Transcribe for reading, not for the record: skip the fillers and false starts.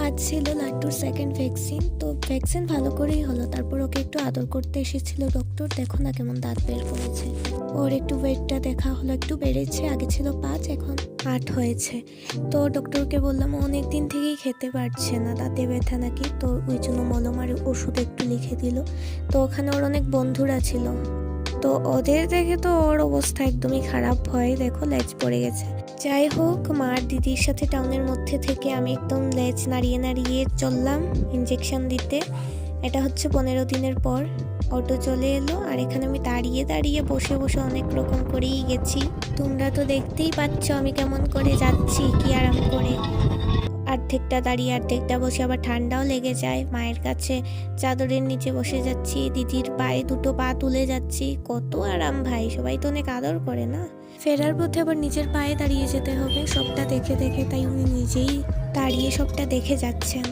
আজ ছিল লাট্টুর second vaccine. তো ভ্যাকসিন ভালো করেই হলো, তারপর ওকে একটু আদর করতে এসেছিল ডক্টর। দেখো না কেমন দাঁত বের করেছে। ওর একটু ওয়েটটা দেখা হলো, একটু বেড়েছে, আগে ছিল 5 এখন 8 হয়েছে। তো ডক্টরকে বললাম ও অনেক দিন থেকেই খেতে পারছে না, দাঁতে ব্যথা নাকি, তো ওই জন্য মলম আর ওষুধ একটু লিখে দিল। তো ওখানে ওর অনেক বন্ধুরা ছিল, তো ওদের দেখে তো ওর অবস্থা একদমই খারাপ হয়, দেখো লেজ পড়ে গেছে। যাই হোক, মার দিদির সাথে টাউনের মধ্যে থেকে আমি একদম লেজ নাড়িয়ে নাড়িয়ে চললাম ইঞ্জেকশন দিতে। এটা হচ্ছে 15 দিনের পর। অটো চলে এলো আর এখানে আমি দাঁড়িয়ে দাঁড়িয়ে বসে বসে অনেক রকম করেই গেছি। তোমরা তো দেখতেই পাচ্ছ আমি কেমন করে যাচ্ছি, কি আরাম করে। অর্ধেকটা দাঁড়িয়ে অর্ধেকটা বসে, আবার ঠান্ডাও লেগে যায়। মায়ের কাছে চাদরের নিচে বসে যাচ্ছি, দিদির পায়ে দুটো পা তুলে যাচ্ছি। কত আরাম ভাই, সবাই তো অনেক আদর করে না। ফেরার পথে আবার নিজের পায়ে দাঁড়িয়ে যেতে হবে সবটা দেখে দেখে, তাই উনি নিজেই দাঁড়িয়ে সবটা দেখে যাচ্ছেন।